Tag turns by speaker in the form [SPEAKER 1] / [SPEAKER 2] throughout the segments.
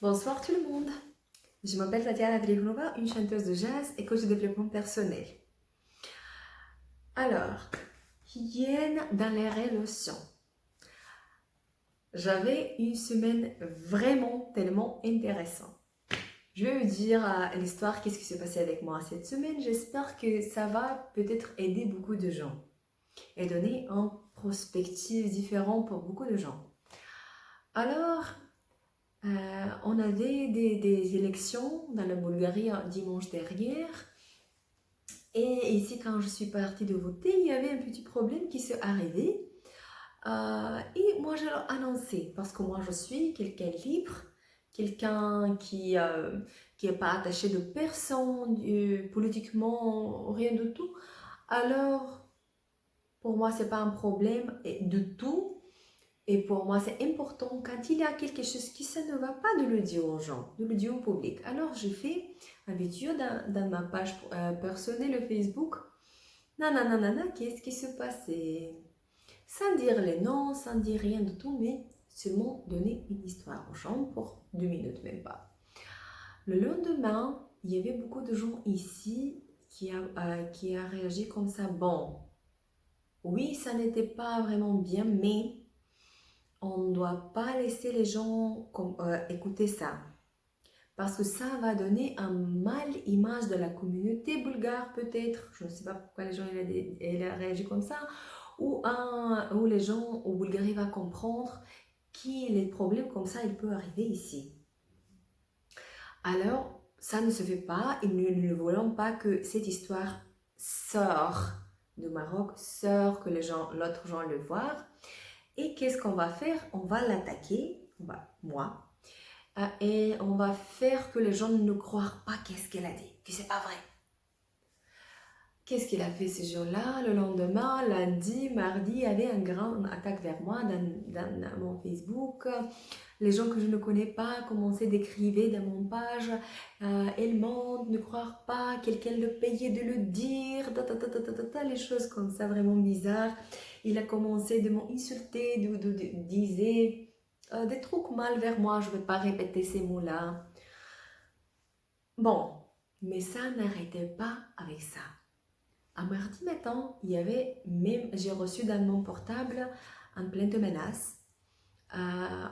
[SPEAKER 1] Bonsoir tout le monde, je m'appelle Tatiana Trigunova, une chanteuse de jazz et coach de développement personnel. Alors, hygiène dans les relations. J'avais une semaine vraiment tellement intéressante. Je vais vous dire l'histoire, qu'est-ce qui s'est passé avec moi cette semaine. J'espère que ça va peut-être aider beaucoup de gens et donner une perspective différente pour beaucoup de gens. Alors, on avait des élections dans la Bulgarie dimanche dernier. Et ici, quand je suis partie de voter, il y avait un petit problème qui s'est arrivé. Et moi, je l'ai annoncé parce que moi, je suis quelqu'un libre, quelqu'un qui est pas attaché de personne, politiquement, rien de tout. Alors, pour moi, c'est pas un problème de tout. Et pour moi, c'est important quand il y a quelque chose qui ça ne va pas de le dire aux gens, de le dire au public. Alors, j'ai fait une vidéo dans ma page personnelle Facebook. Nanana, qu'est-ce qui se passait? Sans dire les noms, sans dire rien de tout, mais seulement donner une histoire aux gens pour 2 minutes, même pas. Le lendemain, il y avait beaucoup de gens ici qui a réagi comme ça. Bon, oui, ça n'était pas vraiment bien, mais on ne doit pas laisser les gens écouter ça. Parce que ça va donner un mal image de la communauté bulgare peut-être. Je ne sais pas pourquoi les gens ils ont réagi comme ça. Ou les gens au Bulgarie vont comprendre que les problèmes comme ça, il peut arriver ici. Alors, ça ne se fait pas et nous ne voulons pas que cette histoire sorte du Maroc, sorte que l'autre gens le voient. Et qu'est-ce qu'on va faire? On va l'attaquer, moi, et on va faire que les gens ne croient pas qu'est-ce qu'elle a dit, que c'est pas vrai. Qu'est-ce qu'il a fait ces jours-là? Le lendemain, lundi, mardi, il y avait une grande attaque vers moi dans mon Facebook. Les gens que je ne connais pas commençaient d'écrire dans mon page. Elle ment, ne croire pas, quelqu'un le payait de le dire, les choses comme ça, vraiment bizarres. Il a commencé de m'insulter, disait des trucs mal vers moi, je ne vais pas répéter ces mots-là. Bon, mais ça n'arrêtait pas avec ça. À mardi matin, j'ai reçu dans mon portable un plainte de menace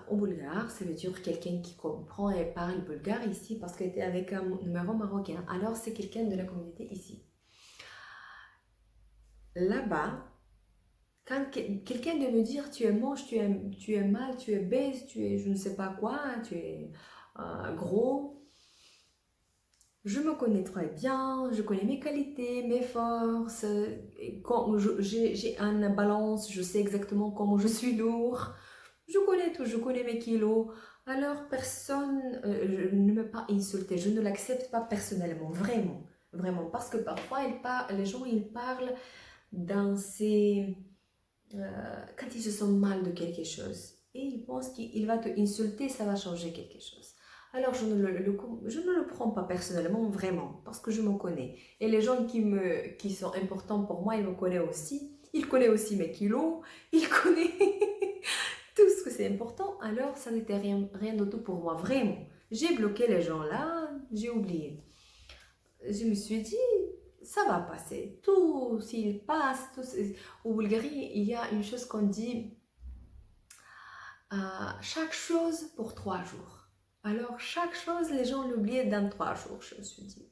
[SPEAKER 1] au bulgare. Ça veut dire quelqu'un qui comprend et parle bulgare ici parce qu'elle était avec un numéro marocain. Alors, c'est quelqu'un de la communauté ici. Là-bas, quand quelqu'un de me dire tu es moche, tu es mal, tu es baisse, tu es je ne sais pas quoi, tu es gros, je me connais très bien, je connais mes qualités, mes forces, quand j'ai une balance, je sais exactement comment je suis lourd, je connais tout, je connais mes kilos. Alors personne ne me pas insulter, je ne l'accepte pas personnellement, vraiment, vraiment, parce que parfois les gens ils parlent dans quand ils se sentent mal de quelque chose et ils pensent qu'il va te insulter, ça va changer quelque chose. Alors je ne le prends pas personnellement, vraiment, parce que je me connais. Et les gens qui sont importants pour moi, ils me connaissent aussi. Ils connaissent aussi mes kilos, ils connaissent tout ce que c'est important. Alors ça n'était rien du tout pour moi, vraiment. J'ai bloqué les gens là, j'ai oublié. Je me suis dit, ça va passer. Tout, s'il passe, au Bulgarie, il y a une chose qu'on dit, chaque chose pour 3 jours. Alors, chaque chose, les gens l'oublient dans 3 jours, je me suis dit.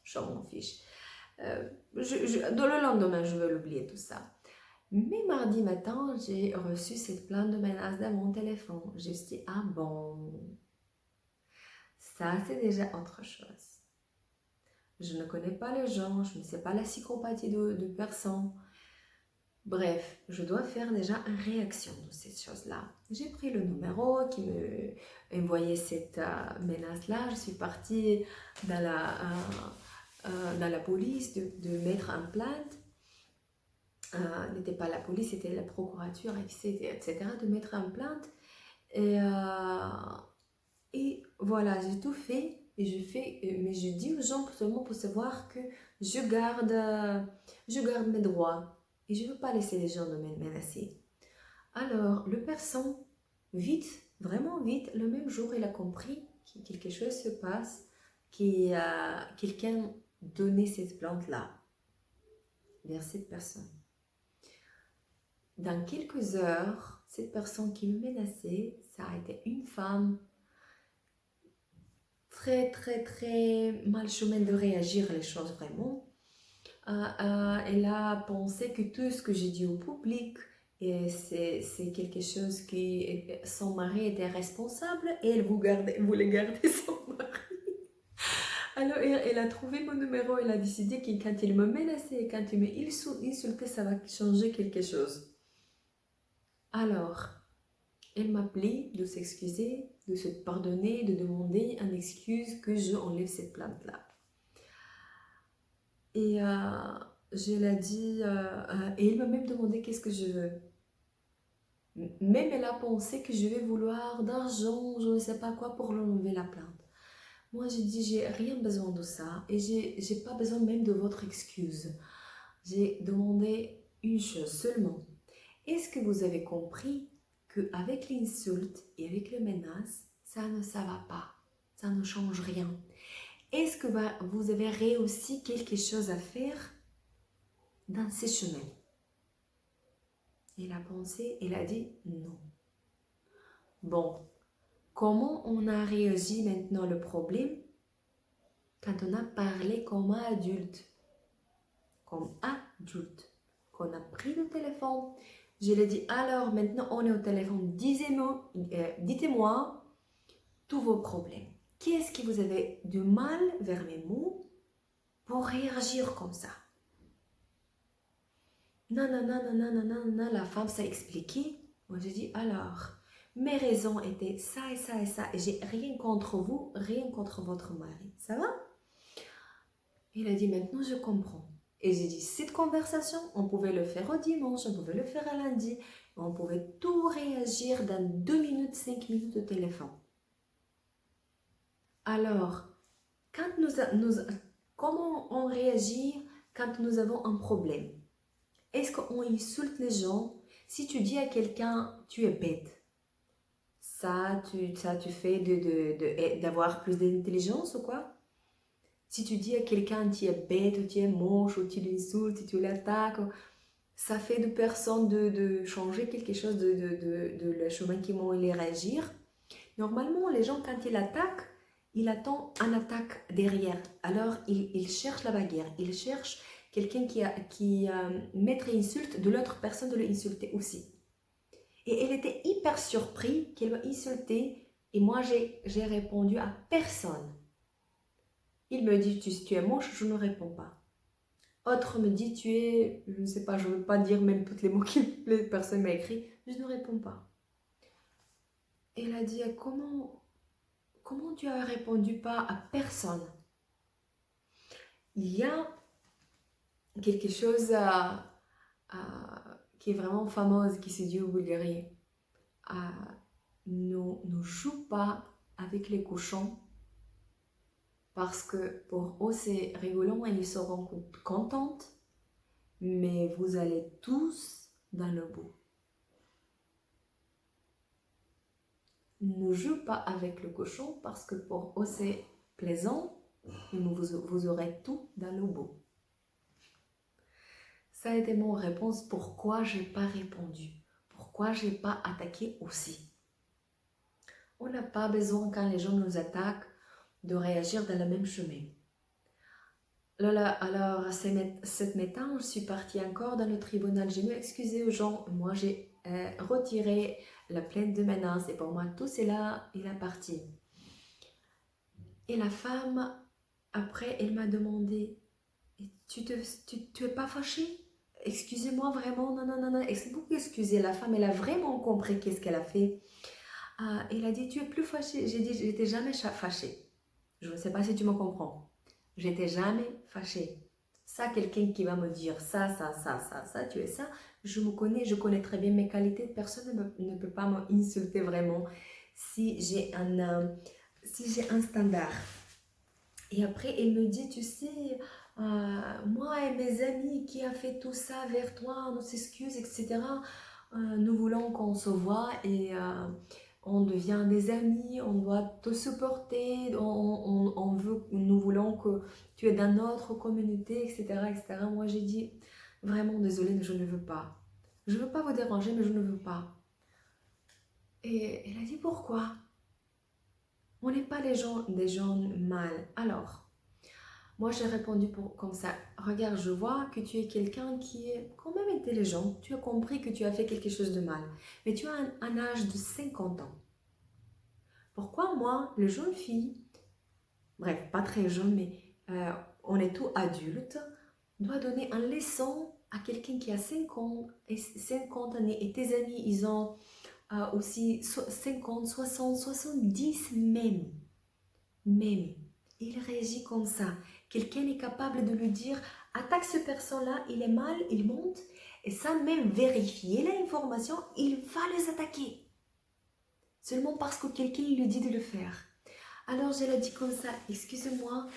[SPEAKER 1] Je m'en fiche. Dans le lendemain, je vais l'oublier tout ça. Mais mardi matin, j'ai reçu cette plainte de menace dans mon téléphone. Je me suis dit, ah bon, ça c'est déjà autre chose. Je ne connais pas les gens, je ne sais pas la psychopathie de personnes. Bref, je dois faire déjà une réaction de cette chose-là. J'ai pris le numéro qui me envoyait cette menace-là. Je suis partie dans la police de mettre en plainte. N'était pas la police, c'était la procurature, etc. De mettre en plainte. Et voilà, j'ai tout fait. Mais je dis aux gens seulement pour savoir que je garde mes droits. Et je ne veux pas laisser les gens me menacer. Alors, le personne, vite, Vraiment vite, le même jour, il a compris que quelque chose se passe, que quelqu'un donnait cette plante-là vers cette personne. Dans quelques heures, cette personne qui me menaçait, ça a été une femme très, très, très mal chemin de réagir les choses vraiment. Elle a pensé que tout ce que j'ai dit au public, c'est quelque chose qui son mari était responsable et elle voulait garder son mari. Alors elle a trouvé mon numéro, elle a décidé que quand il me menaçait et quand il m'insultait, ça va changer quelque chose. Alors, elle m'appelait de s'excuser, de se pardonner, de demander une excuse que je enlève cette plante-là. Et je l'ai dit, et il m'a même demandé qu'est-ce que je veux. Même elle a pensé que je vais vouloir d'argent, je ne sais pas quoi, pour enlever la plante. Moi, j'ai dit, j'ai rien besoin de ça et j'ai pas besoin même de votre excuse. J'ai demandé une chose seulement. Est-ce que vous avez compris qu'avec l'insulte et avec les menaces, ça va pas, ça ne change rien? Est-ce que vous avez réussi quelque chose à faire dans ces chemins? Elle a pensé, elle a dit non. Bon, comment on a réagi maintenant le problème quand on a parlé comme adulte? Comme adulte. Qu'on a pris le téléphone. Je lui ai dit, alors maintenant on est au téléphone, dites-moi tous vos problèmes. Qu'est-ce que vous avez de mal vers mes mots pour réagir comme ça? Non, non, non, non, non, non, non, non, la femme s'est expliquée. Moi, j'ai dit, alors, mes raisons étaient ça et ça et ça, et j'ai rien contre vous, rien contre votre mari. Ça va? Il a dit, maintenant, je comprends. Et j'ai dit, cette conversation, on pouvait le faire au dimanche, on pouvait le faire à lundi, on pouvait tout réagir dans 2 minutes, 5 minutes de téléphone. Alors, comment on réagit quand nous avons un problème? Est-ce qu'on insulte les gens? Si tu dis à quelqu'un, tu es bête, ça tu fais d'avoir plus d'intelligence ou quoi? Si tu dis à quelqu'un, tu es bête, ou tu es moche, ou tu l'insultes, tu l'attaques, ça fait de personne de changer quelque chose de le chemin qu'ils vont y réagir. Normalement, les gens, quand ils attaquent, ils attendent un attaque derrière. Alors, ils cherchent la bagarre. Ils cherchent quelqu'un qui mettrait insulte de l'autre personne de l'insulter aussi. Et elle était hyper surprise qu'elle m'a insulté. Et moi, j'ai répondu à personne. Il me dit, tu es moche, je ne réponds pas. Autre me dit, tu es, je ne sais pas, je ne veux pas dire même tous les mots que les personnes m'ont écrit, je ne réponds pas. Elle a dit, comment tu as répondu pas à personne? Il y a quelque chose qui est vraiment fameuse, qui se dit au Bulgarie. Ne joue pas avec les cochons parce que pour eux c'est rigolant et ils seront contents, mais vous allez tous dans le bout. Ne joue pas avec le cochon parce que pour eux c'est plaisant, mais vous aurez tout dans le bout. Ça a été mon réponse. Pourquoi j'ai pas répondu? Pourquoi j'ai pas attaqué aussi? On n'a pas besoin quand les gens nous attaquent de réagir dans le même chemin. Alors cette matin, je suis partie encore dans le tribunal. J'ai excusé aux gens. Moi, j'ai retiré la plainte de menace et pour moi, tout cela est la partie. Et la femme, après, elle m'a demandé, tu es pas fâchée? Excusez-moi vraiment, non, non, non, non. Et c'est beaucoup excusé. La femme, elle a vraiment compris qu'est-ce qu'elle a fait. Elle a dit, tu es plus fâchée. J'ai dit, j'étais jamais fâchée. Je ne sais pas si tu me comprends. J'étais jamais fâchée. Ça, quelqu'un qui va me dire ça, tu es ça. Je me connais, je connais très bien mes qualités. Personne ne peut pas m'insulter vraiment si j'ai un standard. Et après, elle me dit, tu sais, moi et mes amis qui a fait tout ça vers toi, on s'excuse, etc. Nous voulons qu'on se voit et on devient des amis, on doit te supporter, nous voulons que tu es dans notre communauté, etc., etc. Moi, j'ai dit, vraiment désolée, mais je ne veux pas. Je ne veux pas vous déranger, mais je ne veux pas. Et elle a dit, pourquoi? On n'est pas des gens mal. Alors, moi, j'ai répondu comme ça. Regarde, je vois que tu es quelqu'un qui est quand même intelligent. Tu as compris que tu as fait quelque chose de mal. Mais tu as un âge de 50 ans. Pourquoi moi, le jeune fille, bref, pas très jeune, mais on est tous adultes, doit donner un leçon à quelqu'un qui a 50 années et tes amis, ils ont aussi 50, 60, 70 même. Même. Il réagit comme ça. Quelqu'un est capable de lui dire, attaque cette personne-là, il est mal, il monte, et sans même vérifier l'information, il va les attaquer. Seulement parce que quelqu'un lui dit de le faire. Alors je l'ai dit comme ça, excusez-moi,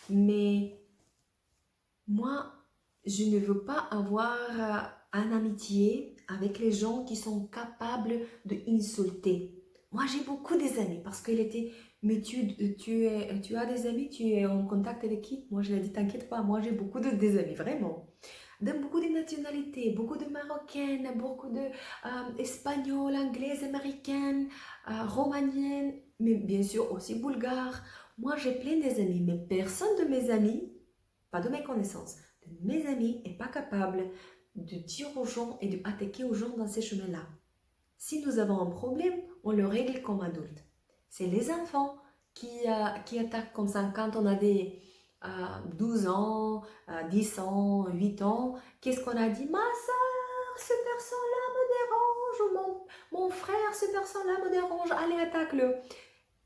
[SPEAKER 1] mais moi, je ne veux pas avoir une amitié avec les gens qui sont capables d'insulter. Moi, j'ai beaucoup des amis parce qu'il était, mais tu as des amis, tu es en contact avec qui? Moi, je lui ai dit, t'inquiète pas, moi j'ai beaucoup des amis, vraiment. De beaucoup de nationalités, beaucoup de Marocaines, beaucoup de Espagnols, Anglaises, Américaines, Romaniennes, mais bien sûr aussi Bulgares. Moi, j'ai plein des amis, mais personne de mes amis, pas de mes connaissances, de mes amis n'est pas capable de dire aux gens et d'attaquer aux gens dans ces chemins-là. Si nous avons un problème, on le règle comme adulte. C'est les enfants qui attaquent comme ça quand on a des 12 ans, 10 ans, 8 ans. Qu'est-ce qu'on a dit? Ma soeur, cette personne-là me dérange, mon frère, cette personne-là me dérange, allez, attaque-le.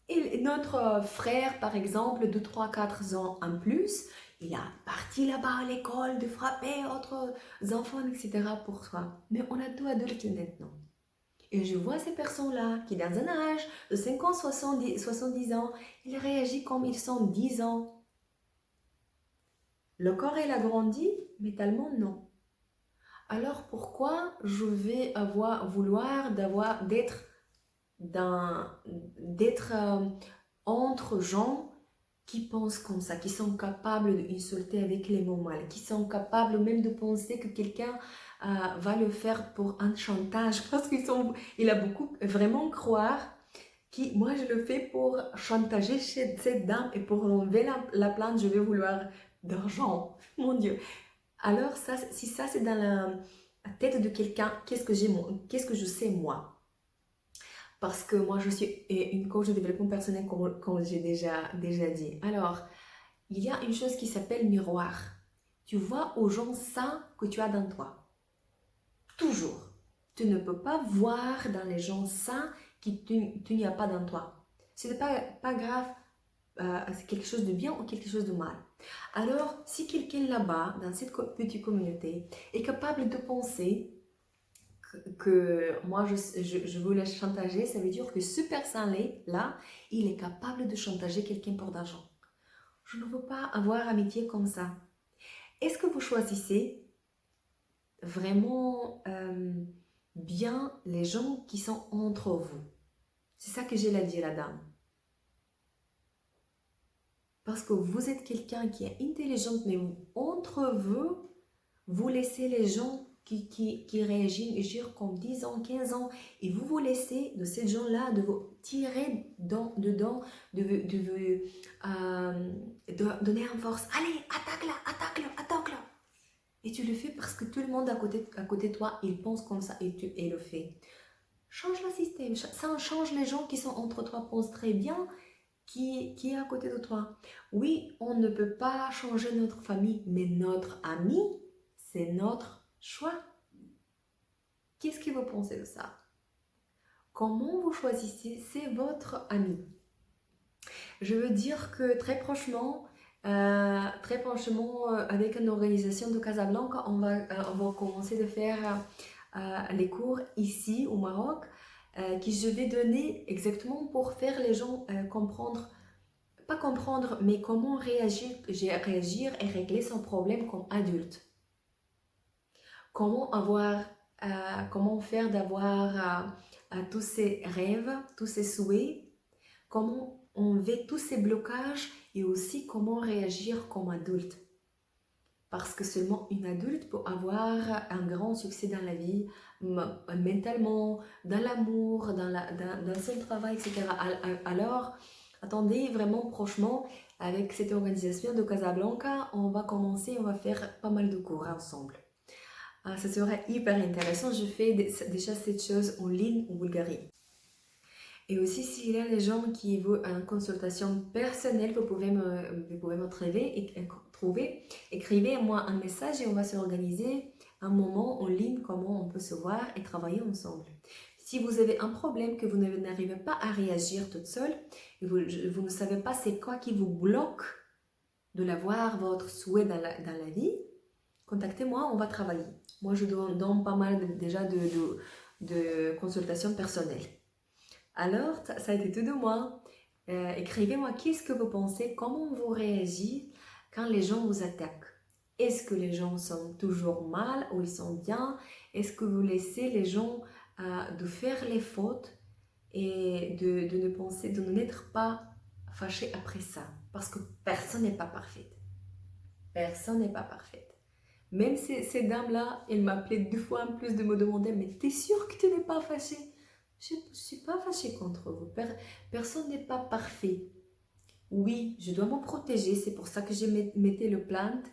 [SPEAKER 1] Et notre frère, par exemple, de 3, 4 ans en plus, il a parti là-bas à l'école de frapper autres enfants, etc. pour soi. Mais on a tout adultes maintenant. Et je vois ces personnes-là qui, dans un âge de 50, 70 ans, ils réagissent comme ils sont 10 ans. Le corps, il a grandi, mais tellement non. Alors pourquoi je vais vouloir d'être entre gens qui pensent comme ça, qui sont capables d'insulter avec les mots mal, qui sont capables même de penser que quelqu'un va le faire pour un chantage, parce qu'il a beaucoup vraiment croire que moi je le fais pour chantager cette dame et pour enlever la plainte, je vais vouloir d'argent, mon Dieu. Alors si ça c'est dans la tête de quelqu'un, qu'est-ce que je sais moi? Parce que moi, je suis une coach de développement personnel, comme j'ai déjà dit. Alors, il y a une chose qui s'appelle miroir. Tu vois aux gens ça que tu as dans toi. Toujours. Tu ne peux pas voir dans les gens ça que tu n'y as pas dans toi. Ce n'est pas grave, c'est quelque chose de bien ou quelque chose de mal. Alors, si quelqu'un là-bas, dans cette petite communauté, est capable de penser que moi je voulais chantager, ça veut dire que ce personne-là, il est capable de chantager quelqu'un pour d'argent. Je ne veux pas avoir amitié comme ça. Est-ce que vous choisissez vraiment bien les gens qui sont entre vous? C'est ça que j'ai à dire, la dame. Parce que vous êtes quelqu'un qui est intelligent, mais entre vous, vous laissez les gens qui réagissent comme 10 ans, 15 ans, et vous vous laissez de ces gens-là de vous tirer dedans, de donner en force. Allez, attaque-la, attaque-la, attaque-la. Et tu le fais parce que tout le monde à côté de toi, il pense comme ça et le fait. Change le système, ça change les gens qui sont entre toi, pensent très bien qui est à côté de toi. Oui, on ne peut pas changer notre famille, mais notre ami, c'est notre choix. Qu'est-ce que vous pensez de ça? Comment vous choisissez? C'est votre ami. Je veux dire que très prochainement, avec une organisation de Casablanca, on va commencer de faire les cours ici au Maroc, que je vais donner exactement pour faire les gens comprendre, pas comprendre, mais comment réagir et régler son problème comme adulte. Comment faire d'avoir à tous ces rêves, tous ces souhaits, comment enlever tous ces blocages et aussi comment réagir comme adulte. Parce que seulement une adulte peut avoir un grand succès dans la vie, mentalement, dans l'amour, dans son travail, etc. Alors, attendez vraiment prochainement, avec cette organisation de Casablanca, on va commencer, on va faire pas mal de cours ensemble. Ça serait hyper intéressant. Je fais déjà cette chose en ligne en Bulgarie. Et aussi, s'il y a des gens qui veulent une consultation personnelle, vous pouvez me trouver. Écrivez-moi un message et on va s'organiser un moment en ligne, comment on peut se voir et travailler ensemble. Si vous avez un problème que vous n'arrivez pas à réagir toute seule, et vous ne savez pas c'est quoi qui vous bloque de l'avoir, votre souhait dans la vie, contactez-moi, on va travailler. Moi, je donne pas mal déjà de consultations personnelles. Alors, ça a été tout de moi. Écrivez-moi qu'est-ce que vous pensez, comment vous réagissez quand les gens vous attaquent. Est-ce que les gens sont toujours mal ou ils sont bien? Est-ce que vous laissez les gens de faire les fautes et de ne penser, de n'être pas fâché après ça? Parce que personne n'est pas parfaite. Personne n'est pas parfaite. Même ces dames-là, elles m'appelaient 2 fois en plus de me demander, mais t'es sûre que tu n'es pas fâchée? Je ne suis pas fâchée contre vous. Personne n'est pas parfait. Oui, je dois me protéger, c'est pour ça que j'ai mis le plainte.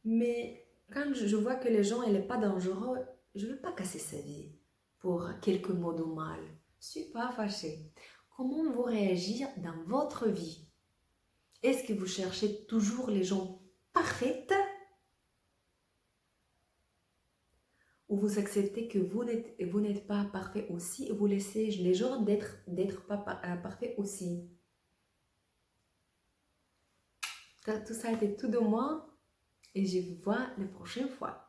[SPEAKER 1] Mais quand je vois que les gens, elle n'est pas dangereux, je ne veux pas casser sa vie pour quelques mots de mal. Je ne suis pas fâchée. Comment vous réagir dans votre vie? Est-ce que vous cherchez toujours les gens parfaits? Ou vous acceptez que vous n'êtes pas parfait aussi et vous laissez les gens d'être pas parfaits aussi. Tout ça a été tout de moi et je vous vois la prochaine fois.